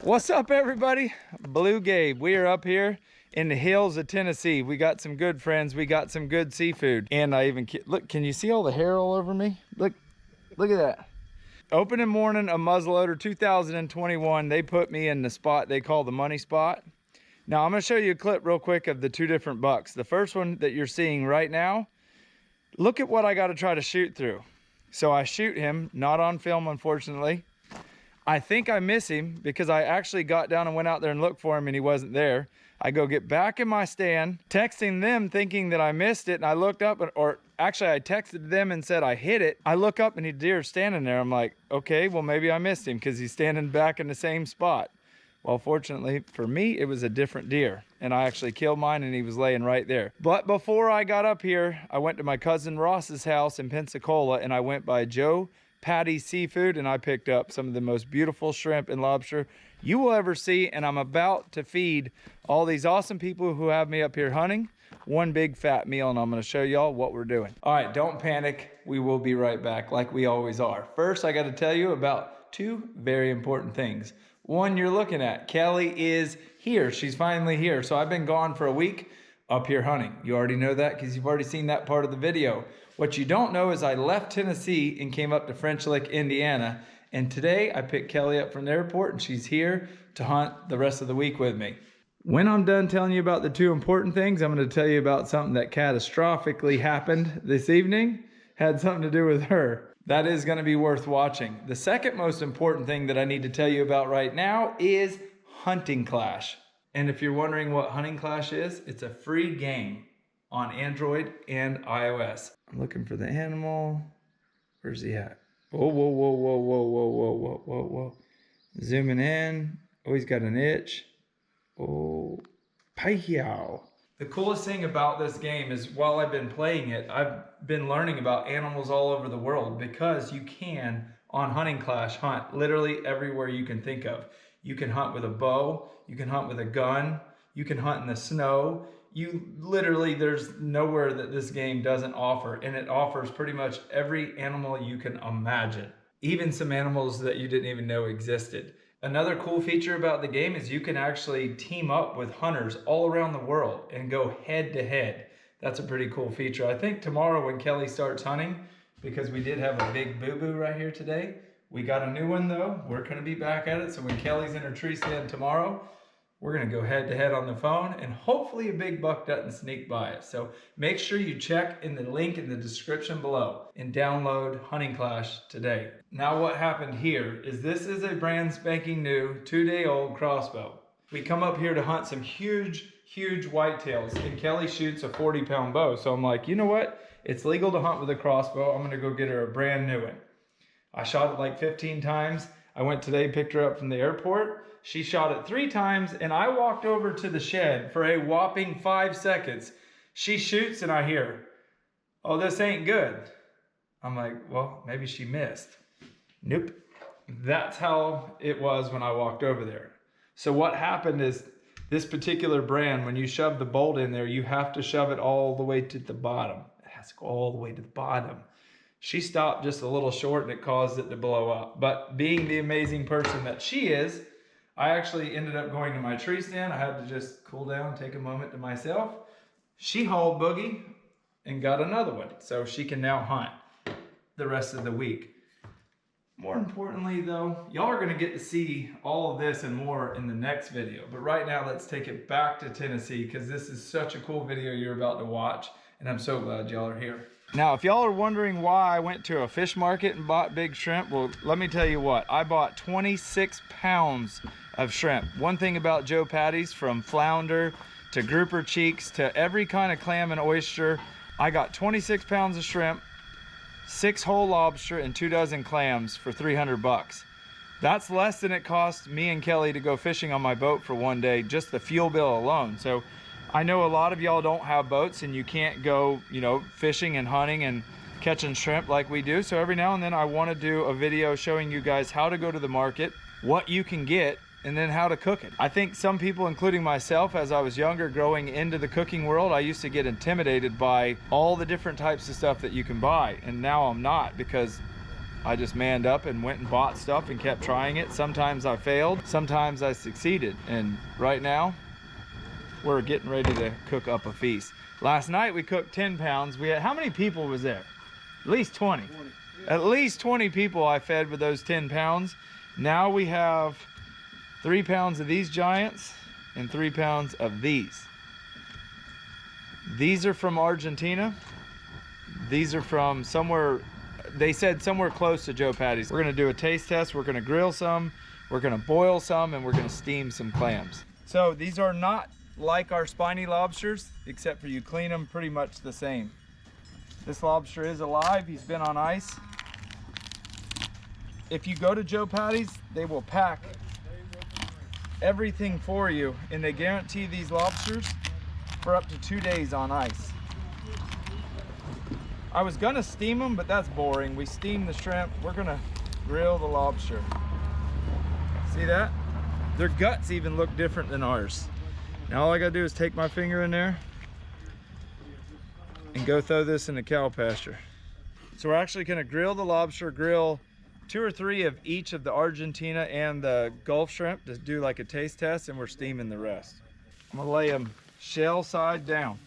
What's up, everybody? Bluegabe. We are up here in the hills of Tennessee. We got some good friends. We got some good seafood. And I even, look, can you see all the hair all over me? Look at that. Opening morning of muzzleloader 2021, they put me in the spot they call the money spot. Now I'm gonna show you a clip real quick of the two different bucks. The first one that you're seeing right now, look at what I gotta try to shoot through. So I shoot him, not on film, unfortunately. I think I miss him because I actually got down and went out there and looked for him and he wasn't there. I go get back in my stand, texting them thinking that I missed it, and I looked up, or actually I texted them and said I hit it. I look up and the deer's standing there. I'm like, okay, well maybe I missed him because he's standing back in the same spot. Well, fortunately for me, it was a different deer and I actually killed mine and he was laying right there. But before I got up here, I went to my cousin Ross's house in Pensacola and I went by Joe Patty Seafood and I picked up some of the most beautiful shrimp and lobster you will ever see, and I'm about to feed all these awesome people who have me up here hunting one big fat meal, and I'm going to show y'all what we're doing. All right, don't panic. We will be right back like we always are. First, I got to tell you about two very important things. One you're looking at, Kelly is here. She's finally here. So I've been gone for a week up here hunting. You already know that because you've already seen that part of the video. What you don't know is I left Tennessee and came up to French Lick, Indiana. And today I picked Kelly up from the airport and she's here to hunt the rest of the week with me. When I'm done telling you about the two important things, I'm going to tell you about something that catastrophically happened this evening. Had something to do with her. That is going to be worth watching. The second most important thing that I need to tell you about right now is Hunting Clash. And if you're wondering what Hunting Clash is, it's a free game on Android and iOS. I'm looking for the animal. Where's he at? Whoa, whoa, whoa, whoa, whoa, whoa, whoa, whoa, whoa, whoa. Zooming in. Oh, he's got an itch. Oh, pow. The coolest thing about this game is while I've been playing it, I've been learning about animals all over the world because you can, on Hunting Clash, hunt literally everywhere you can think of. You can hunt with a bow, you can hunt with a gun, you can hunt in the snow. You literally, there's nowhere that this game doesn't offer, and it offers pretty much every animal you can imagine, even some animals that you didn't even know existed. Another cool feature about the game is you can actually team up with hunters all around the world and go head to head. That's a pretty cool feature. I think tomorrow when Kelly starts hunting, because we did have a big boo-boo right here today, we got a new one though. We're gonna be back at it. So when Kelly's in her tree stand tomorrow, we're gonna go head to head on the phone and hopefully a big buck doesn't sneak by us. So make sure you check in the link in the description below and download Hunting Clash today. Now what happened here is this is a brand spanking new 2-day-old crossbow. We come up here to hunt some huge whitetails and Kelly shoots a 40-pound bow. So I'm like, you know what? It's legal to hunt with a crossbow. I'm gonna go get her a brand new one. I shot it like 15 times. I went today, picked her up from the airport. She shot it 3 times and I walked over to the shed for a whopping 5 seconds. She shoots and I hear, oh, this ain't good. I'm like, well, maybe she missed. Nope. That's how it was when I walked over there. So what happened is this particular brand, when you shove the bolt in there, you have to shove it all the way to the bottom. It has to go all the way to the bottom. She stopped just a little short and it caused it to blow up. But being the amazing person that she is, I actually ended up going to my tree stand. I had to just cool down, take a moment to myself. She hauled Boogie and got another one. So she can now hunt the rest of the week. More importantly though, y'all are gonna get to see all of this and more in the next video. But right now, let's take it back to Tennessee because this is such a cool video you're about to watch. And I'm so glad y'all are here. Now, if y'all are wondering why I went to a fish market and bought big shrimp, well, let me tell you what. I bought 26 pounds of shrimp. One thing about Joe Patty's, from flounder to grouper cheeks to every kind of clam and oyster, I got 26 pounds of shrimp, 6 whole lobster, and 2 dozen clams for 300 bucks. That's less than it cost me and Kelly to go fishing on my boat for one day, just the fuel bill alone. So I know a lot of y'all don't have boats and you can't go, you know, fishing and hunting and catching shrimp like we do. So every now and then I want to do a video showing you guys how to go to the market, what you can get, and then how to cook it. I think some people, including myself, as I was younger growing into the cooking world, I used to get intimidated by all the different types of stuff that you can buy. And now I'm not, because I just manned up and went and bought stuff and kept trying it. Sometimes I failed, sometimes I succeeded. And right now, we're getting ready to cook up a feast. Last night we cooked 10 pounds. We had, how many people was there? At least 20. At least 20 people I fed with those 10 pounds. Now we have 3 pounds of these giants and 3 pounds of these. These are from Argentina. These are from somewhere, they said somewhere close to Joe Patty's. We're gonna do a taste test. We're gonna grill some, we're gonna boil some, and we're gonna steam some clams. So these are not like our spiny lobsters, except for you clean them pretty much the same. This lobster is alive, he's been on ice. If you go to Joe Patty's, they will pack everything for you, and they guarantee these lobsters for up to 2 days on ice. I was gonna steam them, but that's boring. We steam the shrimp, we're gonna grill the lobster. See that? Their guts even look different than ours. Now all I gotta do is take my finger in there and go throw this in the cow pasture. So we're actually gonna grill the lobster, grill 2 or 3 of each of the Argentina and the Gulf shrimp to do like a taste test, and we're steaming the rest. I'm gonna lay them shell side down.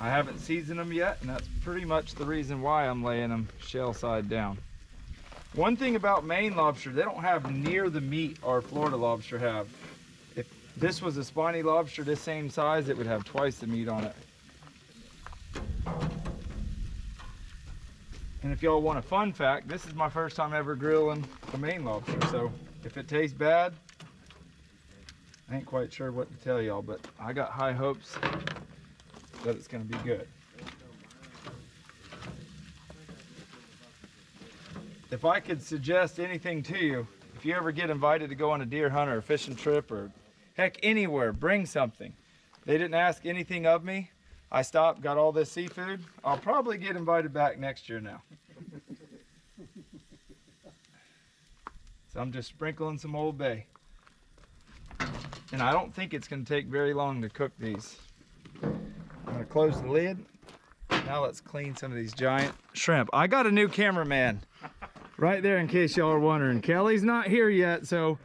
I haven't seasoned them yet, and that's pretty much the reason why I'm laying them shell side down. One thing about Maine lobster, they don't have near the meat our Florida lobster have. If this was a spiny lobster this same size, it would have twice the meat on it. And if y'all want a fun fact, this is my first time ever grilling a Maine lobster, so if it tastes bad, I ain't quite sure what to tell y'all, but I got high hopes that it's gonna be good. If I could suggest anything to you, if you ever get invited to go on a deer hunt or a fishing trip or heck anywhere, bring something. They didn't ask anything of me. I stopped, got all this seafood. I'll probably get invited back next year now. So I'm just sprinkling some Old Bay. And I don't think it's gonna take very long to cook these. I'm gonna close the lid. Now let's clean some of these giant shrimp. I got a new cameraman right there in case y'all are wondering. Kelly's not here yet, so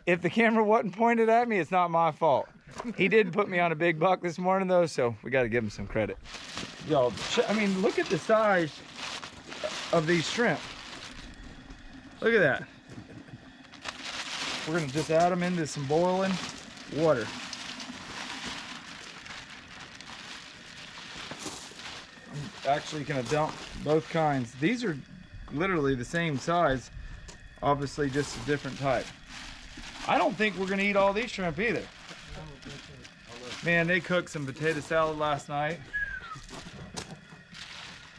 if the camera wasn't pointed at me, it's not my fault. He did put me on a big buck this morning though, so we gotta give him some credit. Y'all, I mean, look at the size of these shrimp. Look at that. We're gonna just add them into some boiling water. I'm actually gonna dump both kinds. These are literally the same size, obviously just a different type. I don't think we're gonna eat all these shrimp either. Man, they cooked some potato salad last night.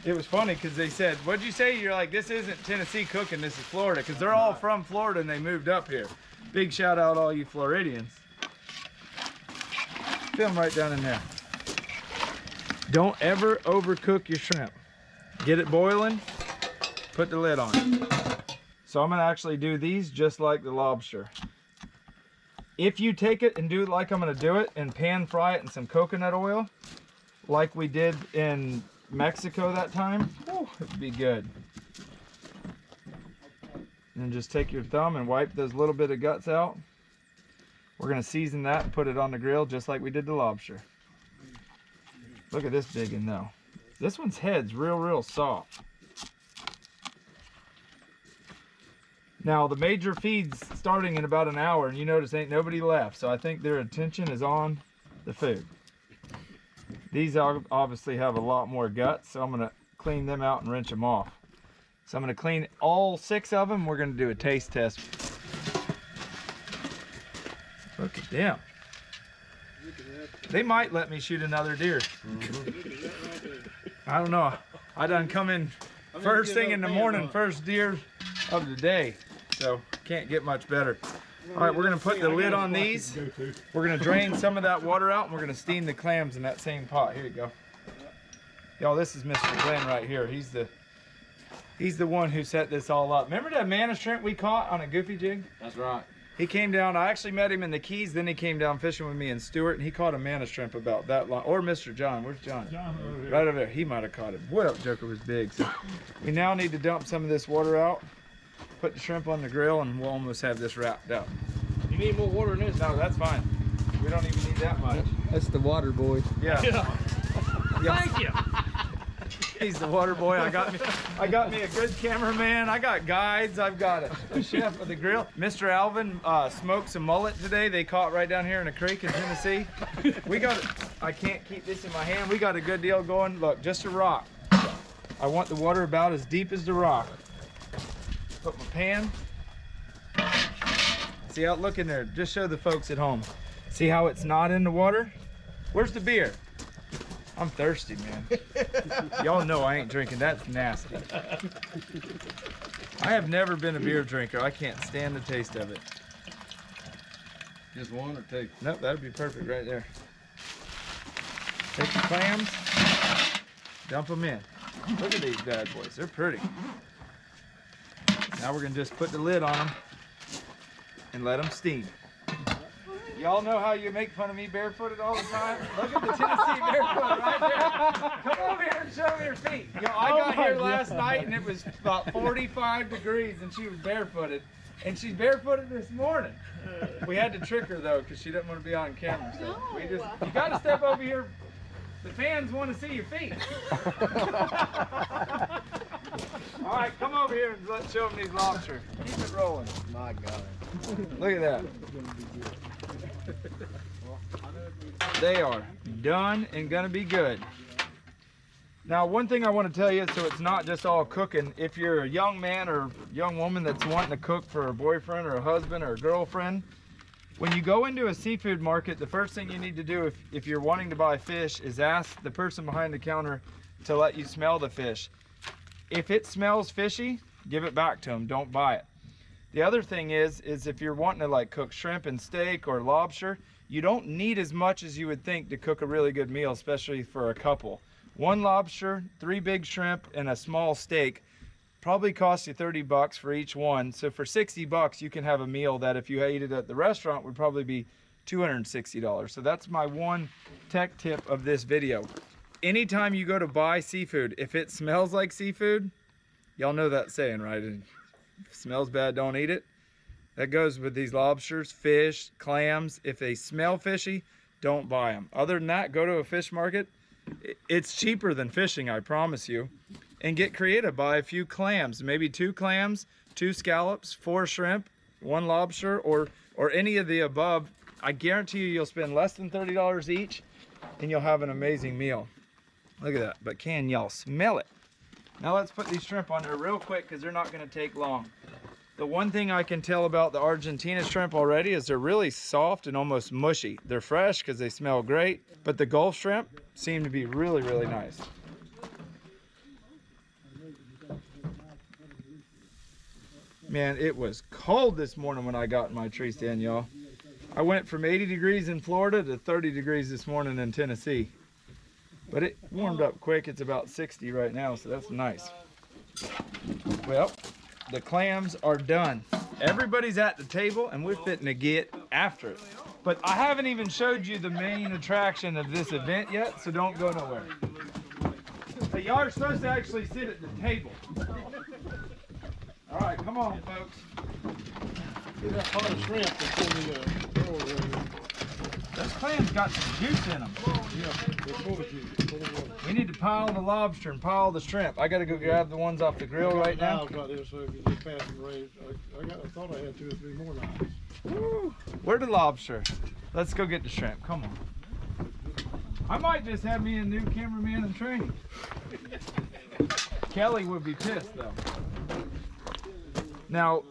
It was funny because they said, what'd you say? You're like, this isn't Tennessee cooking, this is Florida, because they're all from Florida and they moved up here. Big shout out all you Floridians. Film right down in there. Don't ever overcook your shrimp. Get it boiling, put the lid on. So I'm gonna actually do these just like the lobster. If you take it and do it like I'm gonna do it and pan fry it in some coconut oil, like we did in Mexico that time, it'd be good. And then just take your thumb and wipe those little bit of guts out. We're gonna season that and put it on the grill just like we did the lobster. Look at this big one though. This one's head's real soft. Now the major feed's starting in about an hour, and you notice ain't nobody left, so I think their attention is on the food. These obviously have a lot more guts, so I'm gonna clean them out and rinse them off. So I'm gonna clean all 6 of them. We're gonna do a taste test. Look at them. They might let me shoot another deer. I don't know. I done come in first thing in the morning, first deer of the day. So can't get much better. All right, we're gonna put the lid on these. We're gonna drain some of that water out and we're gonna steam the clams in that same pot. Here you go. Y'all, this is Mr. Glenn right here. He's the one who set this all up. Remember that manna shrimp we caught on a goofy jig? That's right. He came down. I actually met him in the Keys. Then he came down fishing with me and Stuart, and he caught a manna shrimp about that long. Or Mr. John. Where's John? John over here. Right over there. He might have caught it. Boy, that joker was big. So we now need to dump some of this water out, put the shrimp on the grill, and we'll almost have this wrapped up. You need more water in this? No, that's fine. We don't even need that much. That's the water boy. Yeah. Thank you. He's the water boy. I got me a good cameraman. I got guides. I've got a chef of the grill. Mr. Alvin smoked some mullet today. They caught right down here in a creek in Tennessee. We got it. I can't keep this in my hand. We got a good deal going. Look, just a rock. I want the water about as deep as the rock. Put my pan. See how, look in there. Just show the folks at home. See how it's not in the water? Where's the beer? I'm thirsty, man. Y'all know I ain't drinking. That's nasty. I have never been a beer drinker. I can't stand the taste of it. Just one or two? Nope, that'd be perfect right there. Take the clams, dump them in. Look at these bad boys. They're pretty. Now we're gonna just put the lid on them and let them steam. Y'all know how you make fun of me barefooted all the time? Look at the Tennessee barefoot right there. Come over here and show me your feet. You know, I got here last night and it was about 45 degrees and she was barefooted. And she's barefooted this morning. We had to trick her though because she didn't want to be on camera. So we just, you got to step over here. The fans want to see your feet. All right, come over here and let's show them these lobsters. Keep it rolling. My God. Look at that. They are done and gonna be good. Now, one thing I want to tell you, so it's not just all cooking. If you're a young man or young woman that's wanting to cook for a boyfriend or a husband or a girlfriend, when you go into a seafood market, the first thing you need to do if you're wanting to buy fish is ask the person behind the counter to let you smell the fish. If it smells fishy, give it back to them. Don't buy it. The other thing is if you're wanting to like cook shrimp and steak or lobster, you don't need as much as you would think to cook a really good meal, especially for a couple. One lobster, 3 big shrimp, and a small steak probably costs you 30 bucks for each one. So for 60 bucks, you can have a meal that if you ate it at the restaurant would probably be $260. So that's my one tech tip of this video. Anytime you go to buy seafood, if it smells like seafood, y'all know that saying, right? If it smells bad, don't eat it. That goes with these lobsters, fish, clams. If they smell fishy, don't buy them. Other than that, go to a fish market. It's cheaper than fishing, I promise you. And get creative. Buy a few clams, maybe 2 clams, 2 scallops, 4 shrimp, 1 lobster, or any of the above. I guarantee you'll spend less than $30 each, and you'll have an amazing meal. Look at that. But can y'all smell it? Now let's put these shrimp on there real quick because they're not going to take long. The one thing I can tell about the Argentina shrimp already is they're really soft and almost mushy. They're fresh because they smell great, but the Gulf shrimp seem to be really, really nice. Man, it was cold this morning when I got in my tree stand, y'all. I went from 80 degrees in Florida to 30 degrees this morning in Tennessee. But it warmed up quick. It's about 60 right now, so that's nice. Well, the clams are done. Everybody's at the table and we're fitting to get after it. But I haven't even showed you the main attraction of this event yet, so don't go nowhere. Hey, y'all are supposed to actually sit at the table. All right, come on, folks. Get that pot of shrimp before we roll it. Those clams got some juice in them. Yeah, they're full of juice. We need to pile the lobster and pile the shrimp. I gotta go grab the ones off the grill right now. I've got this, so if you just pass and raise, I thought I had 2 or 3 more knives. Woo. Where the lobster? Let's go get the shrimp. Come on. I might just have me a new cameraman in training. Kelly would be pissed though. Now,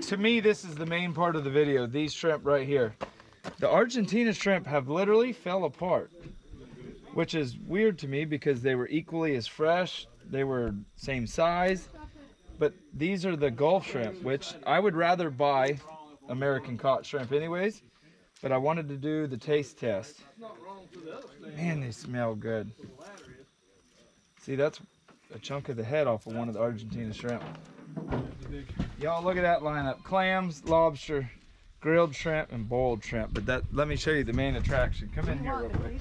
to me, this is the main part of the video. These shrimp right here. The Argentina shrimp have literally fell apart, which is weird to me because they were equally as fresh. They were same size, but these are the Gulf shrimp, which I would rather buy American caught shrimp anyways, but I wanted to do the taste test. Man, they smell good. See, that's a chunk of the head off of one of the Argentina shrimp. Y'all look at that lineup. Clams, lobster, grilled shrimp and boiled shrimp. But let me show you the main attraction. Come in here real quick.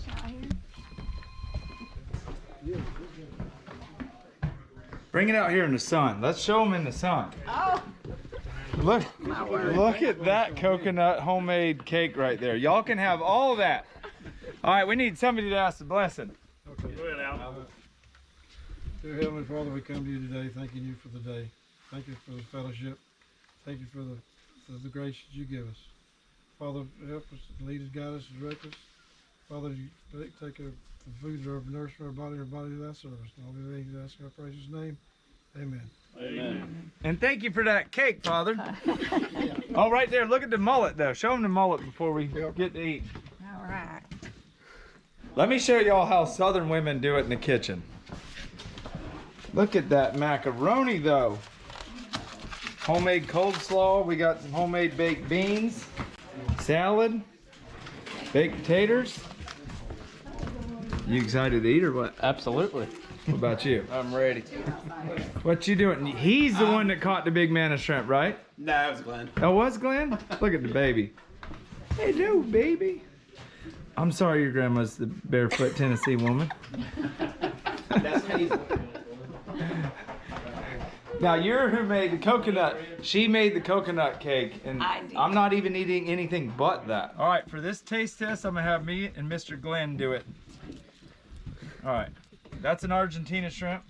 Bring it out here in the sun. Let's show them in the sun. Oh, Look at that coconut homemade cake right there. Y'all can have all that. All right, we need somebody to ask the blessing. Okay. Go ahead, Al. Dear Heavenly Father, we come to you today thanking you for the day. Thank you for the fellowship. Thank you for the grace that you give us. Father, help us, lead us, guide us, direct us. Father, you take the food of our nourishment, our body to thy service. And all the things we ask in our precious name. Amen. Amen. And thank you for that cake, Father. Oh, right there. Look at the mullet, though. Show them the mullet before we get to eat. all right. Let me show y'all how Southern women do it in the kitchen. Look at that macaroni, though. Homemade coleslaw. We got some homemade baked beans, salad, baked potatoes. You excited to eat or what? Absolutely. What about you? I'm ready. What you doing? He's the one that caught the big man of shrimp, right? No, it was Glenn. That was Glenn? Look at the baby. Hello, baby. I'm sorry your grandma's the barefoot Tennessee woman. That's Hazel. Now you're who made the coconut. She made the coconut cake, and I did. I'm not even eating anything but that. All right, for this taste test, I'm gonna have me and Mr. Glenn do it. All right, that's an Argentina shrimp.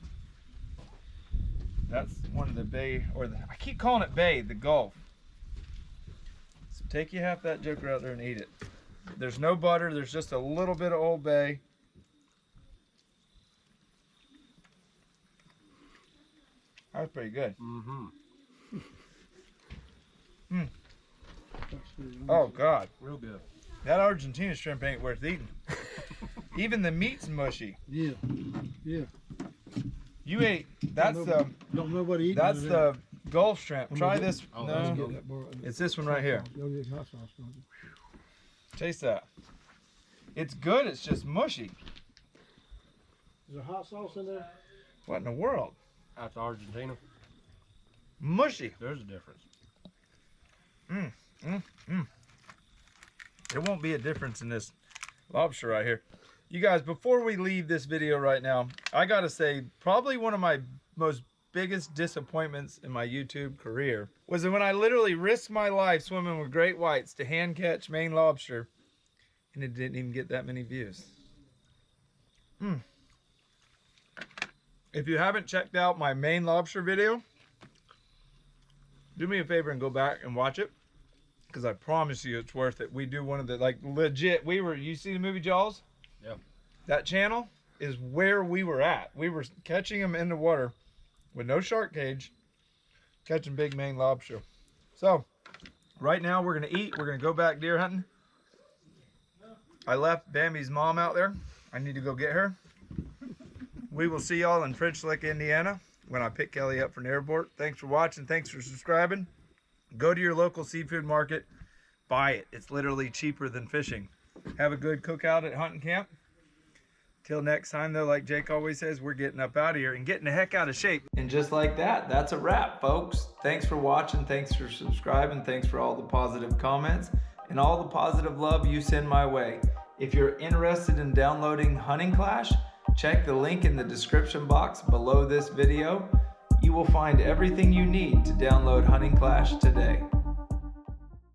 That's one of the bay, I keep calling it bay, the Gulf. So take you half that joker out there and eat it. There's no butter, there's just a little bit of Old Bay. That's pretty good. Oh God, Real good. that Argentina shrimp ain't worth eating. Even the meat's mushy. Yeah. You ate, that's the Nobody eat that's the Gulf shrimp. Try this. Oh, No, that's good. it's this one right here. You'll get hot sauce, don't you? Taste that. It's good. It's just mushy. Is there hot sauce in there? What in the world? Out to Argentina, Mushy. there's a difference. There won't be a difference in this lobster right here. You guys, before we leave this video right now, I gotta say, probably one of my most biggest disappointments in my YouTube career was when I literally risked my life swimming with great whites to hand catch Maine lobster, and it didn't even get that many views. If you haven't checked out my Maine lobster video, do me a favor and go back and watch it, because I promise you it's worth it. We do one of the, like, legit, you see the movie Jaws? Yeah. That channel is where we were at. We were catching them in the water with no shark cage, catching big Maine lobster. So, right now we're gonna eat. We're gonna go back deer hunting. I left Bambi's mom out there. I need to go get her. We will see y'all in French Lick, Indiana when I pick Kelly up from the airport. Thanks for watching. Thanks for subscribing. Go to your local seafood market. Buy it. It's literally cheaper than fishing. Have a good cookout at hunting camp. Till next time, though, like Jake always says, we're getting up out of here and getting the heck out of shape. And just like that, that's a wrap, folks. Thanks for watching. Thanks for subscribing. Thanks for all the positive comments and all the positive love you send my way. If you're interested in downloading Hunting Clash, check the link in the description box below this video. You will find everything you need to download Hunting Clash today.